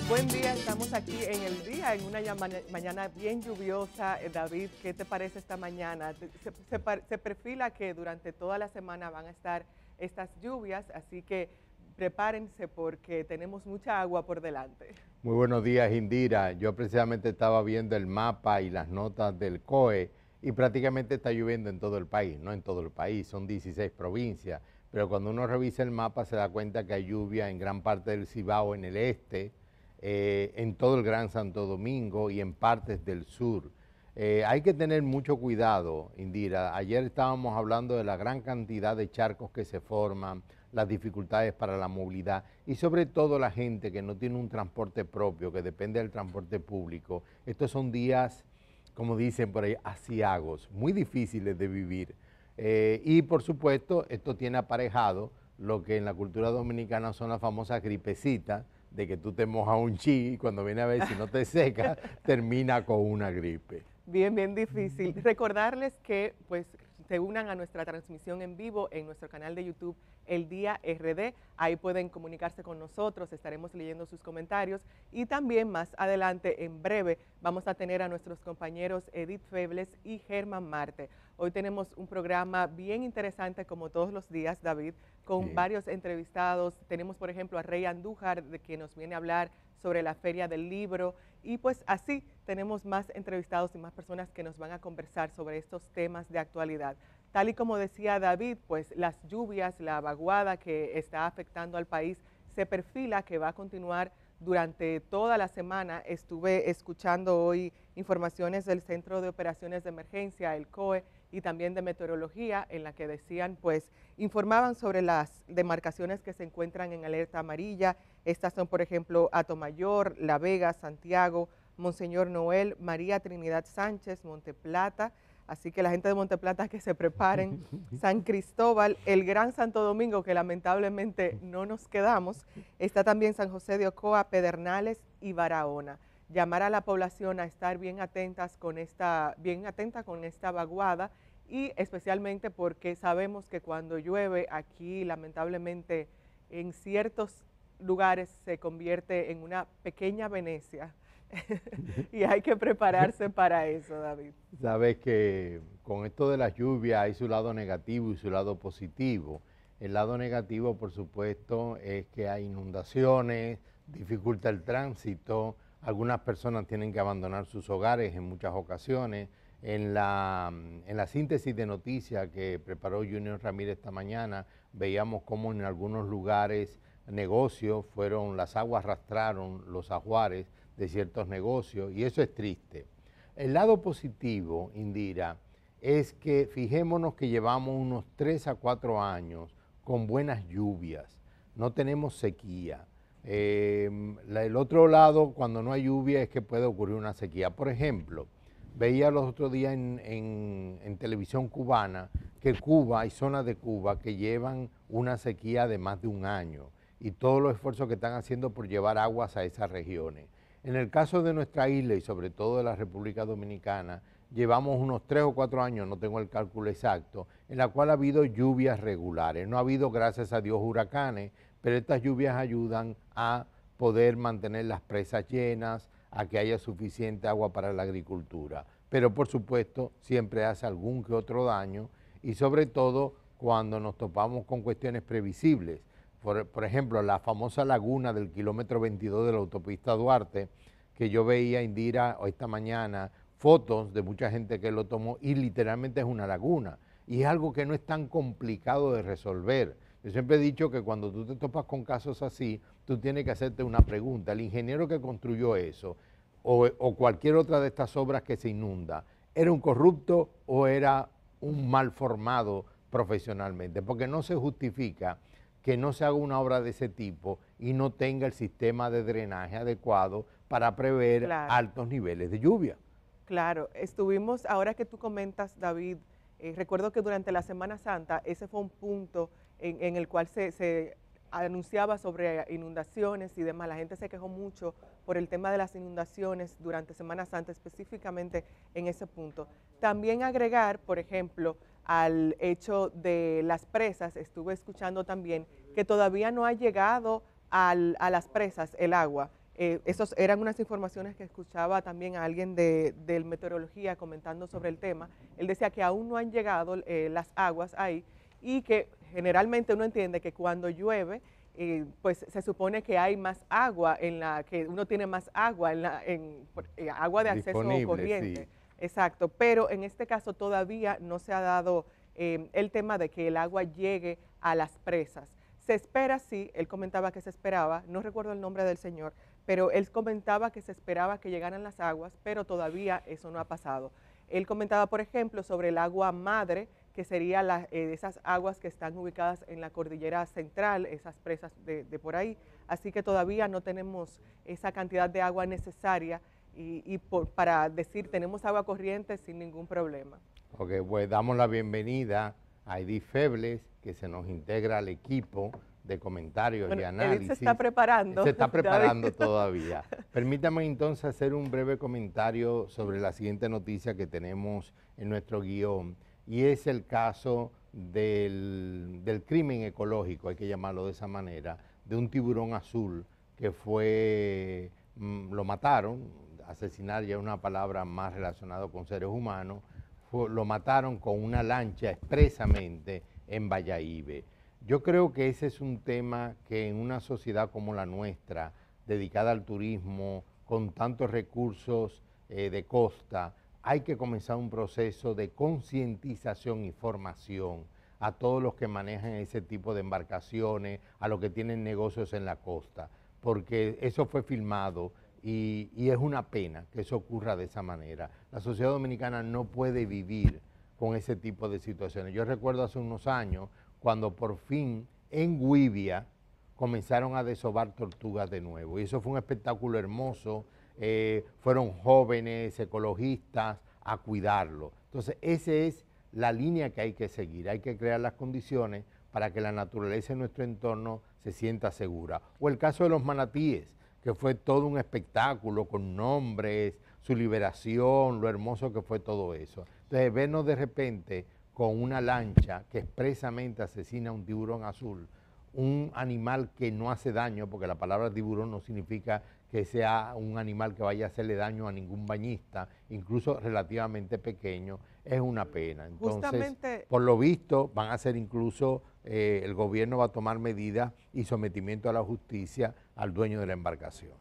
Buen día, estamos aquí en el día, en una mañana bien lluviosa. David, ¿qué te parece esta mañana? Se perfila que durante toda la semana van a estar estas lluvias, así que prepárense porque tenemos mucha agua por delante. Muy buenos días, Indira. Yo precisamente estaba viendo el mapa y las notas del COE y prácticamente está lloviendo en todo el país, no en todo el país, son 16 provincias, pero cuando uno revisa el mapa se da cuenta que hay lluvia en gran parte del Cibao en el este, en todo el Gran Santo Domingo y en partes del sur. Hay que tener mucho cuidado, Indira. Ayer estábamos hablando de la gran cantidad de charcos que se forman, las dificultades para la movilidad y sobre todo la gente que no tiene un transporte propio, que depende del transporte público. Estos son días, como dicen por ahí, aciagos, muy difíciles de vivir. Y por supuesto, esto tiene aparejado lo que en la cultura dominicana son las famosas gripecitas, de que tú te mojas un chi y cuando viene a ver si no te seca, termina con una gripe. Bien difícil. Recordarles que pues se unan a nuestra transmisión en vivo en nuestro canal de YouTube El Día RD. Ahí pueden comunicarse con nosotros, estaremos leyendo sus comentarios y también más adelante, en breve, vamos a tener a nuestros compañeros Edith Febles y Germán Marte. Hoy tenemos un programa bien interesante como todos los días, David, con varios entrevistados. Tenemos, por ejemplo, a Rey Andújar, de quien nos viene a hablar sobre la Feria del Libro, y pues así tenemos más entrevistados y más personas que nos van a conversar sobre estos temas de actualidad. Tal y como decía David, pues las lluvias, la vaguada que está afectando al país se perfila que va a continuar durante toda la semana. Estuve escuchando hoy informaciones del Centro de Operaciones de Emergencia, el COE, y también de Meteorología, en la que decían, pues, informaban sobre las demarcaciones que se encuentran en alerta amarilla. Estas son, por ejemplo, Atomayor, La Vega, Santiago, Monseñor Noel, María Trinidad Sánchez, Monteplata. Así que la gente de Monteplata que se preparen. San Cristóbal, el Gran Santo Domingo, que lamentablemente no nos quedamos. Está también San José de Ocoa, Pedernales y Barahona. Llamar a la población a estar bien atenta con esta vaguada, y especialmente porque sabemos que cuando llueve aquí lamentablemente en ciertos lugares se convierte en una pequeña Venecia y hay que prepararse para eso, David. Sabes que con esto de las lluvias hay su lado negativo y su lado positivo. El lado negativo, por supuesto, es que hay inundaciones, dificulta el tránsito, algunas personas tienen que abandonar sus hogares en muchas ocasiones. En la síntesis de noticias que preparó Junior Ramírez esta mañana, veíamos cómo en algunos lugares, negocios, las aguas arrastraron los ajuares de ciertos negocios y eso es triste. El lado positivo, Indira, es que fijémonos que llevamos unos 3 a 4 años con buenas lluvias, no tenemos sequía. El otro lado, cuando no hay lluvia, es que puede ocurrir una sequía. Por ejemplo, veía los otros días en televisión cubana que Cuba, hay zonas de Cuba que llevan una sequía de más de un año y todos los esfuerzos que están haciendo por llevar aguas a esas regiones. En el caso de nuestra isla y sobre todo de la República Dominicana, llevamos unos 3 o 4 años, no tengo el cálculo exacto, en la cual ha habido lluvias regulares. No ha habido, gracias a Dios, huracanes, pero estas lluvias ayudan a poder mantener las presas llenas, a que haya suficiente agua para la agricultura. Pero por supuesto siempre hace algún que otro daño y sobre todo cuando nos topamos con cuestiones previsibles. Por ejemplo, la famosa laguna del kilómetro 22 de la autopista Duarte, que yo veía, Indira, esta mañana, fotos de mucha gente que lo tomó y literalmente es una laguna. Y es algo que no es tan complicado de resolver. Yo siempre he dicho que cuando tú te topas con casos así, tú tienes que hacerte una pregunta. El ingeniero que construyó eso, o cualquier otra de estas obras que se inunda, ¿era un corrupto o era un mal formado profesionalmente? Porque no se justifica que no se haga una obra de ese tipo y no tenga el sistema de drenaje adecuado para prever altos niveles de lluvia. Claro, estuvimos, ahora que tú comentas, David, recuerdo que durante la Semana Santa ese fue un punto en el cual se anunciaba sobre inundaciones y demás. La gente se quejó mucho por el tema de las inundaciones durante Semana Santa, específicamente en ese punto. También agregar, por ejemplo, al hecho de las presas, estuve escuchando también que todavía no ha llegado a las presas el agua. Esas eran unas informaciones que escuchaba también a alguien de meteorología comentando sobre el tema. Él decía que aún no han llegado las aguas ahí y que generalmente uno entiende que cuando llueve, pues se supone que hay más agua, que uno tiene más agua, agua de acceso Disponible, corriente. sí. Exacto, pero en este caso todavía no se ha dado el tema de que el agua llegue a las presas. Se espera, sí, él comentaba que se esperaba, no recuerdo el nombre del señor, pero él comentaba que se esperaba que llegaran las aguas, pero todavía eso no ha pasado. Él comentaba, por ejemplo, sobre el agua madre, que sería esas aguas que están ubicadas en la cordillera central, esas presas de por ahí, así que todavía no tenemos esa cantidad de agua necesaria para decir tenemos agua corriente sin ningún problema. Ok, pues damos la bienvenida a Edith Febles, que se nos integra al equipo de comentarios y análisis. Edith se está preparando. Se está preparando todavía. Permítame entonces hacer un breve comentario sobre la siguiente noticia que tenemos en nuestro guión, y es el caso del crimen ecológico, hay que llamarlo de esa manera, de un tiburón azul que lo mataron. Asesinar ya es una palabra más relacionada con seres humanos. Lo mataron con una lancha expresamente en Bayahíbe. Yo creo que ese es un tema que en una sociedad como la nuestra, dedicada al turismo, con tantos recursos de costa, hay que comenzar un proceso de concientización y formación a todos los que manejan ese tipo de embarcaciones, a los que tienen negocios en la costa, porque eso fue filmado. Y es una pena que eso ocurra de esa manera. La sociedad dominicana no puede vivir con ese tipo de situaciones. Yo recuerdo hace unos años cuando por fin en Güibia comenzaron a desovar tortugas de nuevo. Y eso fue un espectáculo hermoso. Fueron jóvenes ecologistas a cuidarlo. Entonces, esa es la línea que hay que seguir. Hay que crear las condiciones para que la naturaleza en nuestro entorno se sienta segura. O el caso de los manatíes, que fue todo un espectáculo con nombres, su liberación, lo hermoso que fue todo eso. Entonces, vernos de repente con una lancha que expresamente asesina a un tiburón azul, un animal que no hace daño, porque la palabra tiburón no significa que sea un animal que vaya a hacerle daño a ningún bañista, incluso relativamente pequeño, es una pena. Entonces, justamente, por lo visto, van a hacer incluso, el gobierno va a tomar medidas y sometimiento a la justicia al dueño de la embarcación.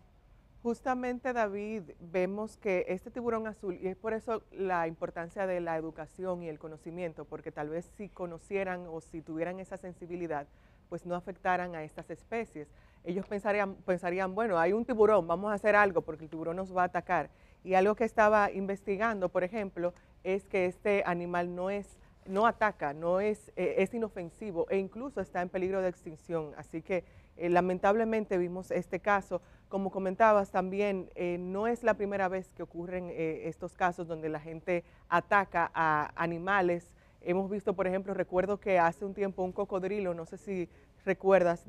Justamente, David, vemos que este tiburón azul, y es por eso la importancia de la educación y el conocimiento, porque tal vez si conocieran o si tuvieran esa sensibilidad, pues no afectaran a estas especies. Ellos pensarían, bueno, hay un tiburón, vamos a hacer algo porque el tiburón nos va a atacar. Y algo que estaba investigando, por ejemplo, es que este animal no ataca, es inofensivo e incluso está en peligro de extinción. Así que lamentablemente vimos este caso. Como comentabas también, no es la primera vez que ocurren estos casos donde la gente ataca a animales. Hemos visto, por ejemplo, recuerdo que hace un tiempo un cocodrilo, no sé si recuerdas,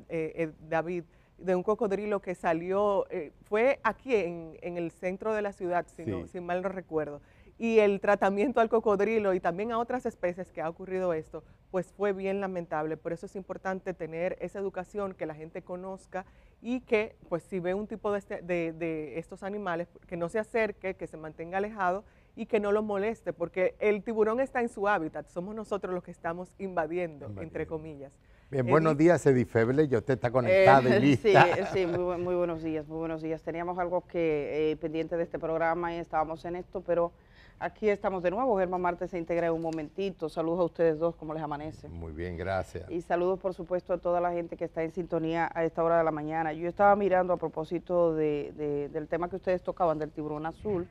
David, de un cocodrilo que salió, fue aquí en el centro de la ciudad, si mal no recuerdo. Y el tratamiento al cocodrilo y también a otras especies que ha ocurrido esto, pues fue bien lamentable. Por eso es importante tener esa educación, que la gente conozca y que, pues si ve un tipo de estos animales, que no se acerque, que se mantenga alejado y que no lo moleste, porque el tiburón está en su hábitat, somos nosotros los que estamos invadiendo. Entre comillas. Bien, buenos días, Edith Febles, ya usted está conectada y lista. Sí, muy buenos días, muy buenos días. Teníamos algo que pendiente de este programa y estábamos en esto, pero aquí estamos de nuevo. Germán Marte se integra en un momentito. Saludos a ustedes dos, ¿cómo les amanece? Muy bien, gracias. Y saludos, por supuesto, a toda la gente que está en sintonía a esta hora de la mañana. Yo estaba mirando a propósito del tema que ustedes tocaban, del tiburón azul,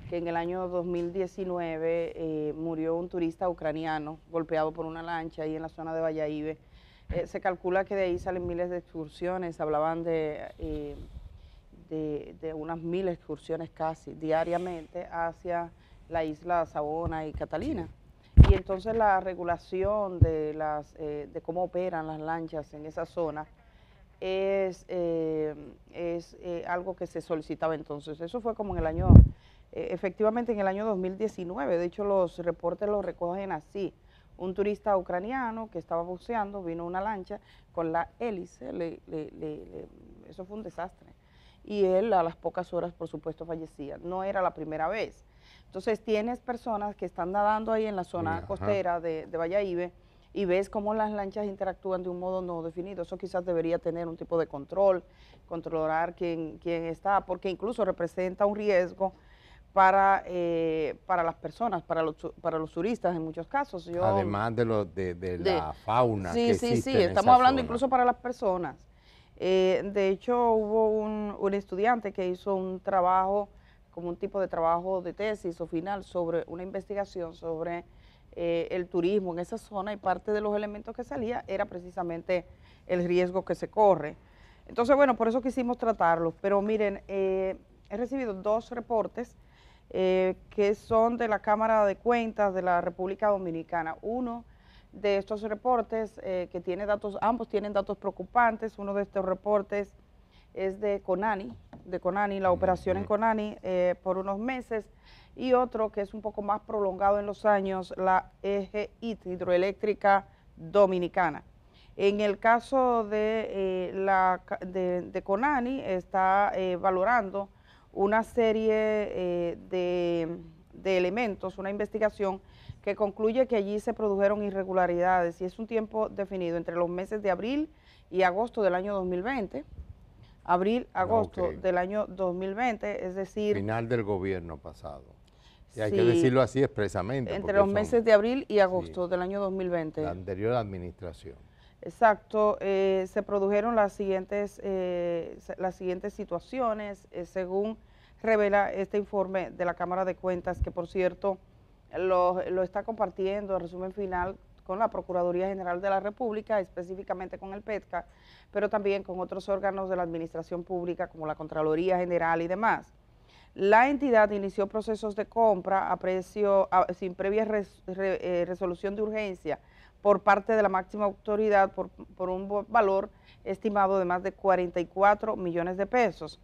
que en el año 2019 murió un turista ucraniano golpeado por una lancha ahí en la zona de Bayahíbe. Se calcula que de ahí salen miles de excursiones, hablaban de unas 1000 excursiones casi diariamente hacia la isla Sabona y Catalina. Y entonces la regulación de cómo operan las lanchas en esa zona es algo que se solicitaba entonces. Eso fue como en el año, efectivamente en el año 2019, de hecho los reportes lo recogen así. Un turista ucraniano que estaba buceando, vino una lancha con la hélice, eso fue un desastre. y él a las pocas horas, por supuesto, fallecía. No era la primera vez. Entonces tienes personas que están nadando ahí en la zona costera de Bayahíbe y ves cómo las lanchas interactúan de un modo no definido. Eso quizás debería tener un tipo de control, controlar quién está, porque incluso representa un riesgo para las personas, para los turistas en muchos casos. Además de la fauna que existe Sí, en esa estamos hablando zona. incluso para las personas. De hecho, hubo un estudiante que hizo un trabajo, como un tipo de trabajo de tesis o final, sobre una investigación sobre el turismo en esa zona, y parte de los elementos que salía era precisamente el riesgo que se corre. Entonces, bueno, por eso quisimos tratarlos. Pero miren, he recibido 2 reportes que son de la Cámara de Cuentas de la República Dominicana. Uno de estos reportes que tiene datos, ambos tienen datos preocupantes. Uno de estos reportes es de Conani, la operación en Conani por unos meses, y otro que es un poco más prolongado en los años, la EGIT, Hidroeléctrica Dominicana. En el caso de Conani, está valorando una serie de elementos, una investigación que concluye que allí se produjeron irregularidades, y es un tiempo definido entre los meses de abril y agosto del año 2020, agosto del año 2020, es decir... Final del gobierno pasado. Y hay que decirlo así expresamente. Entre los meses de abril y agosto del año 2020. La anterior administración. Exacto, se produjeron las siguientes situaciones, según revela este informe de la Cámara de Cuentas, que por cierto lo está compartiendo en resumen final con la Procuraduría General de la República, específicamente con el PETCA, pero también con otros órganos de la Administración Pública como la Contraloría General y demás. La entidad inició procesos de compra sin previa resolución de urgencia por parte de la máxima autoridad por un valor estimado de más de 44 millones de pesos.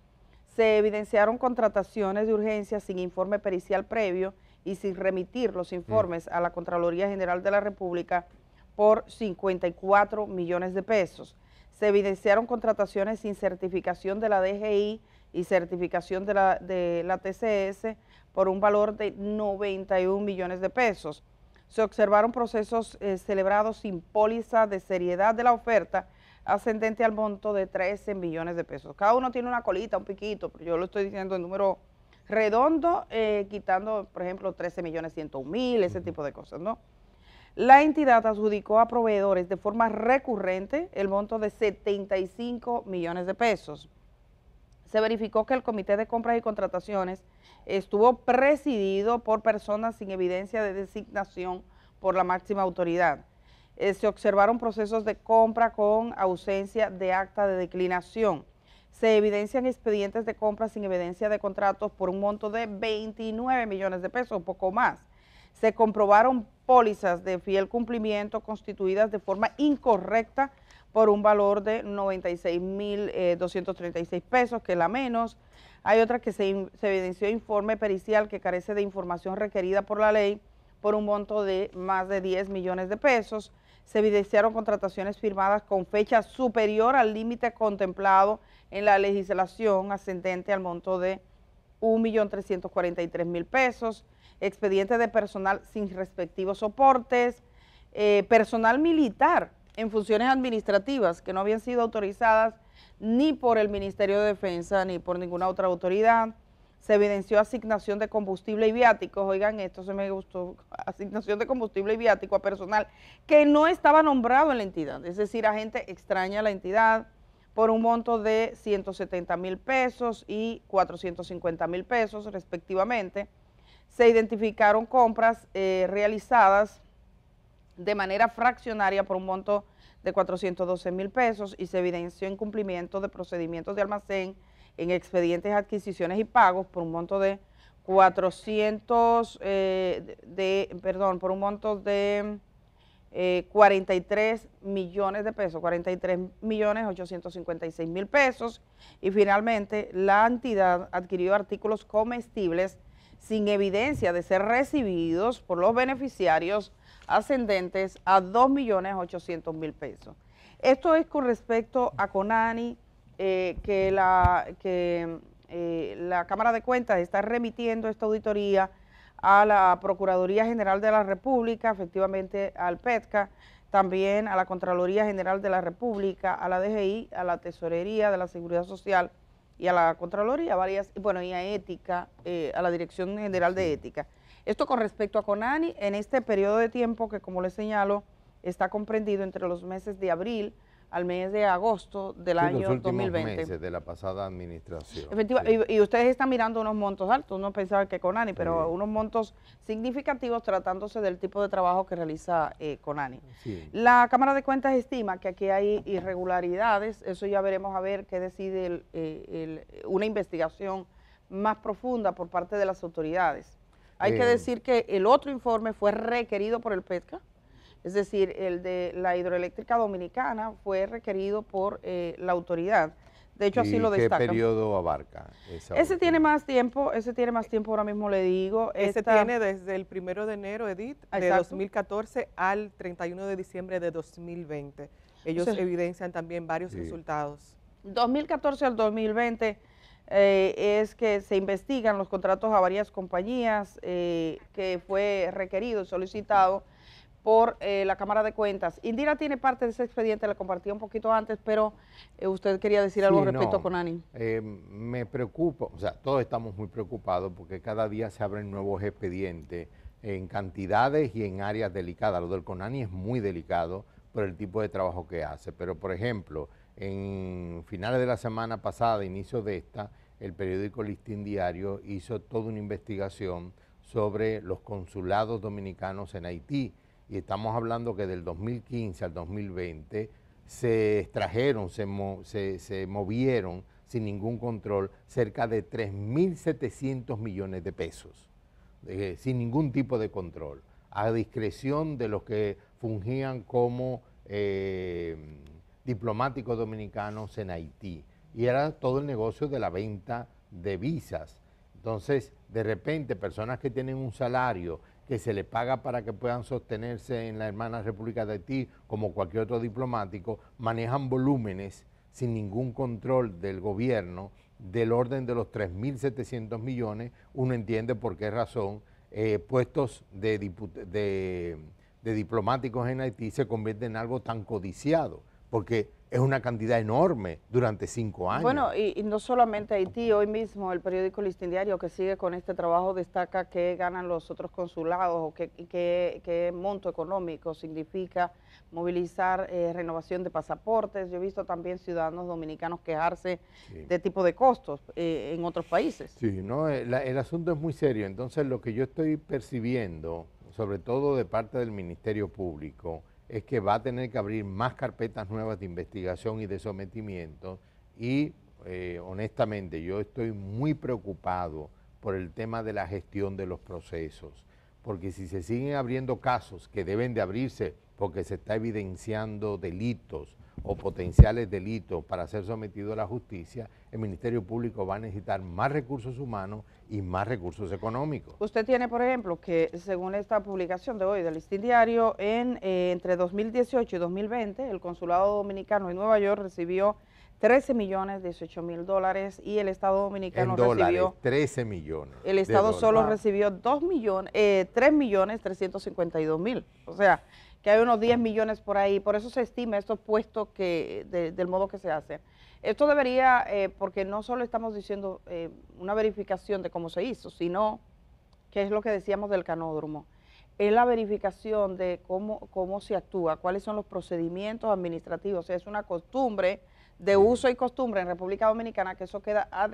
Se evidenciaron contrataciones de urgencia sin informe pericial previo y sin remitir los informes a la Contraloría General de la República por 54 millones de pesos. Se evidenciaron contrataciones sin certificación de la DGI y certificación de la TCS por un valor de 91 millones de pesos. Se observaron procesos celebrados sin póliza de seriedad de la oferta, ascendente al monto de 13 millones de pesos. Cada uno tiene una colita, un piquito, pero yo lo estoy diciendo en número redondo, quitando, por ejemplo, 13.100.000, ese tipo de cosas, ¿no? La entidad adjudicó a proveedores de forma recurrente el monto de 75 millones de pesos. Se verificó que el Comité de Compras y Contrataciones estuvo presidido por personas sin evidencia de designación por la máxima autoridad. Se observaron procesos de compra con ausencia de acta de declinación. Se evidencian expedientes de compra sin evidencia de contratos por un monto de 29 millones de pesos, un poco más. Se comprobaron pólizas de fiel cumplimiento constituidas de forma incorrecta por un valor de 96.236 pesos, que es la menos. Hay otra que se evidenció informe pericial que carece de información requerida por la ley por un monto de más de 10 millones de pesos. Se evidenciaron contrataciones firmadas con fecha superior al límite contemplado en la legislación, ascendente al monto de 1.343.000 pesos, expedientes de personal sin respectivos soportes, personal militar en funciones administrativas que no habían sido autorizadas ni por el Ministerio de Defensa ni por ninguna otra autoridad. Se evidenció asignación de combustible y viáticos, oigan, esto se me gustó, asignación de combustible y viático a personal que no estaba nombrado en la entidad, es decir, a gente extraña a la entidad, por un monto de 170.000 pesos y 450.000 pesos respectivamente. Se identificaron compras realizadas de manera fraccionaria por un monto de 412.000 pesos y se evidenció incumplimiento de procedimientos de almacén en expedientes, adquisiciones y pagos por un monto de 43 millones de pesos, 43.856.000 pesos, y finalmente la entidad adquirió artículos comestibles sin evidencia de ser recibidos por los beneficiarios ascendentes a 2.800.000 pesos. Esto es con respecto a Conani, que la Cámara de Cuentas está remitiendo esta auditoría a la Procuraduría General de la República, efectivamente al PETCA, también a la Contraloría General de la República, a la DGI, a la Tesorería de la Seguridad Social y a la Contraloría, y a Ética, a la Dirección General de Ética. Esto con respecto a CONANI, en este periodo de tiempo que, como les señalo, está comprendido entre los meses de abril al mes de agosto del año los últimos 2020. meses de la pasada administración. Efectivamente, y ustedes están mirando unos montos altos, no pensaba que CONANI, pero Sí. unos montos significativos tratándose del tipo de trabajo que realiza CONANI. Sí. La Cámara de Cuentas estima que aquí hay irregularidades, eso ya veremos a ver qué decide una investigación más profunda por parte de las autoridades. Hay que decir que el otro informe fue requerido por el PETCA, es decir, el de la hidroeléctrica dominicana fue requerido por la autoridad. De hecho, así lo destacan. ¿Qué periodo abarca? Ese tiene más tiempo, ahora mismo le digo. Ese tiene desde el 1 de enero, Edith, de Exacto. 2014 al 31 de diciembre de 2020. Ellos evidencian también varios resultados. 2014 al 2020 es que se investigan los contratos a varias compañías que fue requerido y solicitado por la Cámara de Cuentas. Indira tiene parte de ese expediente, la compartí un poquito antes, pero usted quería decir algo respecto a CONANI. Me preocupa, o sea, todos estamos muy preocupados porque cada día se abren nuevos expedientes en cantidades y en áreas delicadas. Lo del CONANI es muy delicado por el tipo de trabajo que hace, pero por ejemplo, en finales de la semana pasada, inicio de esta, el periódico Listín Diario hizo toda una investigación sobre los consulados dominicanos en Haití. Y estamos hablando que del 2015 al 2020 se extrajeron, se movieron sin ningún control cerca de 3.700 millones de pesos, sin ningún tipo de control, a discreción de los que fungían como diplomáticos dominicanos en Haití. Y era todo el negocio de la venta de visas. Entonces, de repente, personas que tienen un salario que se le paga para que puedan sostenerse en la hermana República de Haití, como cualquier otro diplomático, manejan volúmenes sin ningún control del gobierno del orden de los 3.700 millones, uno entiende por qué razón puestos de diplomáticos en Haití se convierten en algo tan codiciado, porque es una cantidad enorme durante 5 años. Bueno, y no solamente Haití, hoy mismo el periódico Listín Diario, que sigue con este trabajo, destaca qué ganan los otros consulados o qué monto económico significa movilizar renovación de pasaportes. Yo he visto también ciudadanos dominicanos quejarse de tipo de costos en otros países. Sí, no, el asunto es muy serio. Entonces, lo que yo estoy percibiendo, sobre todo de parte del Ministerio Público, es que va a tener que abrir más carpetas nuevas de investigación y de sometimiento y honestamente yo estoy muy preocupado por el tema de la gestión de los procesos, porque si se siguen abriendo casos que deben de abrirse porque se está evidenciando delitos o potenciales delitos para ser sometido a la justicia, el Ministerio Público va a necesitar más recursos humanos y más recursos económicos. Usted tiene, por ejemplo, que según esta publicación de hoy del Listín Diario, entre 2018 y 2020, el Consulado Dominicano en Nueva York recibió 13.018.000 dólares y el Estado Dominicano recibió 13 millones. El Estado solo recibió 3.352.000. O sea, que hay unos 10 millones por ahí, por eso se estima estos puestos del modo que se hace. Esto debería, porque no solo estamos diciendo una verificación de cómo se hizo, sino, que es lo que decíamos del canódromo, es la verificación de cómo se actúa, cuáles son los procedimientos administrativos. O sea, es una costumbre de uso y costumbre en República Dominicana que eso queda a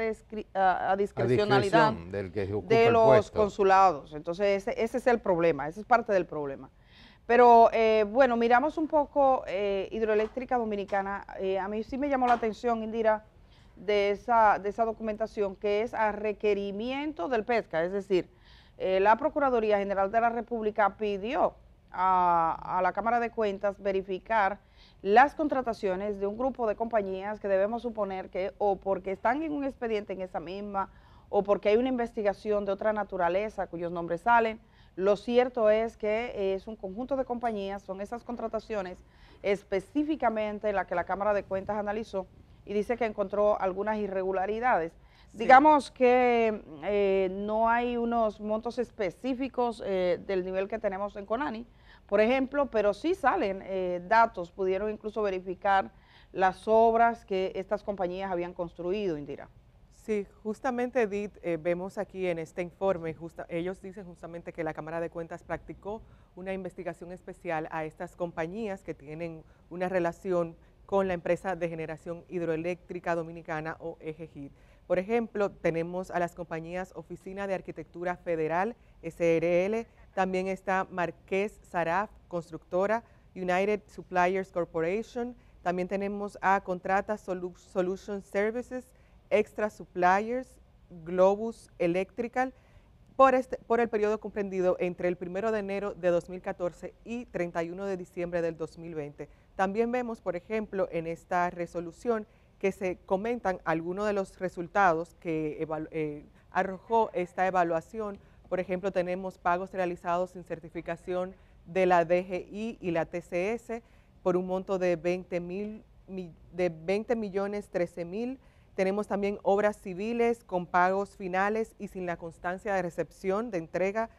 discrecionalidad del que ocupa de el los puesto. consulados. Entonces, ese es el problema, ese es parte del problema. Pero bueno, miramos un poco Hidroeléctrica Dominicana. A mí sí me llamó la atención, Indira, de esa documentación que es a requerimiento del PETCA, es decir, la Procuraduría General de la República pidió a la Cámara de Cuentas verificar las contrataciones de un grupo de compañías que debemos suponer que o porque están en un expediente en esa misma o porque hay una investigación de otra naturaleza cuyos nombres salen. Lo cierto es que es un conjunto de compañías, son esas contrataciones específicamente las que la Cámara de Cuentas analizó, y dice que encontró algunas irregularidades. Sí. Digamos que no hay unos montos específicos del nivel que tenemos en Conani, por ejemplo, pero sí salen datos, pudieron incluso verificar las obras que estas compañías habían construido, Indira. Sí, justamente, Edith, vemos aquí en este informe, ellos dicen justamente que la Cámara de Cuentas practicó una investigación especial a estas compañías que tienen una relación con la empresa de generación hidroeléctrica dominicana o EGGID. Por ejemplo, tenemos a las compañías Oficina de Arquitectura Federal, SRL, también está Marqués Saraf, constructora, United Suppliers Corporation, también tenemos a Contrata Solution Services, Extra Suppliers, Globus Electrical, por el periodo comprendido entre el 1 de enero de 2014 y 31 de diciembre del 2020. También vemos, por ejemplo, en esta resolución que se comentan algunos de los resultados que arrojó esta evaluación. Por ejemplo, tenemos pagos realizados sin certificación de la DGI y la TCS por un monto de 20.013.000. Tenemos también obras civiles con pagos finales y sin la constancia de recepción de entrega.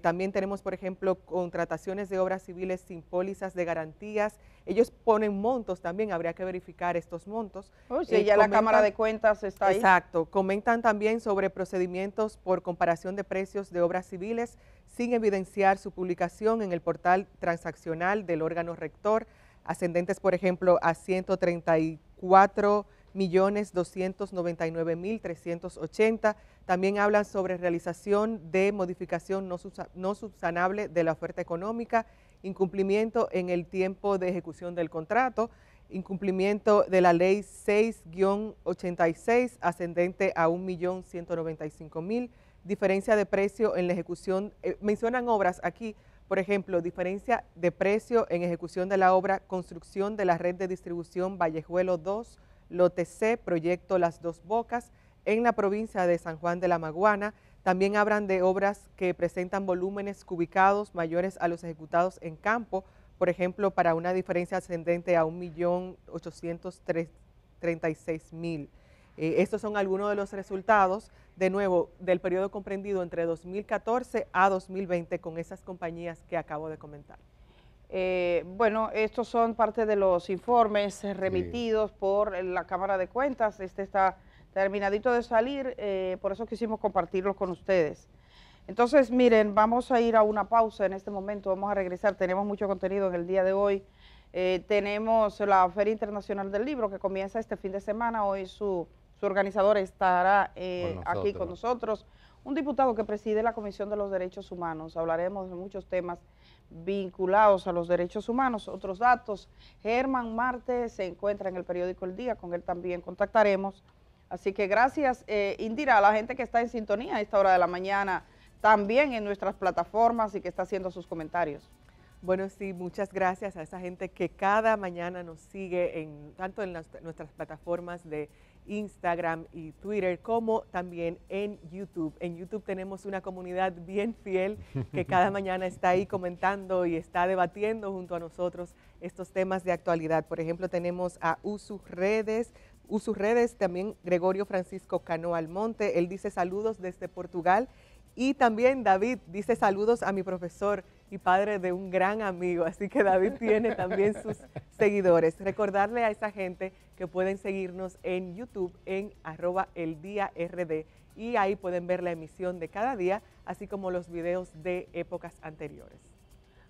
También tenemos, por ejemplo, contrataciones de obras civiles sin pólizas de garantías. Ellos ponen montos también, habría que verificar estos montos. Sí, ya la Cámara de Cuentas está ahí. Exacto. Comentan también sobre procedimientos por comparación de precios de obras civiles sin evidenciar su publicación en el portal transaccional del órgano rector, ascendentes, por ejemplo, a 134.299.380. También hablan sobre realización de modificación no subsanable de la oferta económica, incumplimiento en el tiempo de ejecución del contrato, incumplimiento de la ley 6-86 ascendente a 1.195.000, diferencia de precio en la ejecución, mencionan obras aquí, por ejemplo, diferencia de precio en ejecución de la obra construcción de la red de distribución Vallejuelo 2, Lote C, proyecto Las Dos Bocas, en la provincia de San Juan de la Maguana. También hablan de obras que presentan volúmenes cubicados mayores a los ejecutados en campo, por ejemplo, para una diferencia ascendente a 1.836.000. Estos son algunos de los resultados, de nuevo, del periodo comprendido entre 2014 a 2020 con esas compañías que acabo de comentar. Bueno, estos son parte de los informes remitidos por la Cámara de Cuentas. Este está terminadito de salir, por eso quisimos compartirlo con ustedes. Entonces, miren, vamos a ir a una pausa en este momento, vamos a regresar, tenemos mucho contenido en el día de hoy. Tenemos la Feria Internacional del Libro que comienza este fin de semana, hoy su organizador estará aquí con nosotros. Un diputado que preside la Comisión de los Derechos Humanos, hablaremos de muchos temas vinculados a los derechos humanos. Otros datos, Germán Marte se encuentra en el periódico El Día, con él también contactaremos. Así que gracias, Indira, a la gente que está en sintonía a esta hora de la mañana, también en nuestras plataformas y que está haciendo sus comentarios. Bueno, sí, muchas gracias a esa gente que cada mañana nos sigue tanto en nuestras plataformas de Instagram y Twitter, como también en YouTube. En YouTube tenemos una comunidad bien fiel que cada mañana está ahí comentando y está debatiendo junto a nosotros estos temas de actualidad. Por ejemplo, tenemos a Usus Redes, también Gregorio Francisco Cano Almonte, él dice saludos desde Portugal. Y también David dice saludos a mi profesor y padre de un gran amigo, así que David tiene también sus seguidores. Recordarle a esa gente que pueden seguirnos en YouTube en @eldiard y ahí pueden ver la emisión de cada día, así como los videos de épocas anteriores.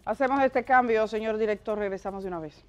Hacemos este cambio, señor director, regresamos de una vez.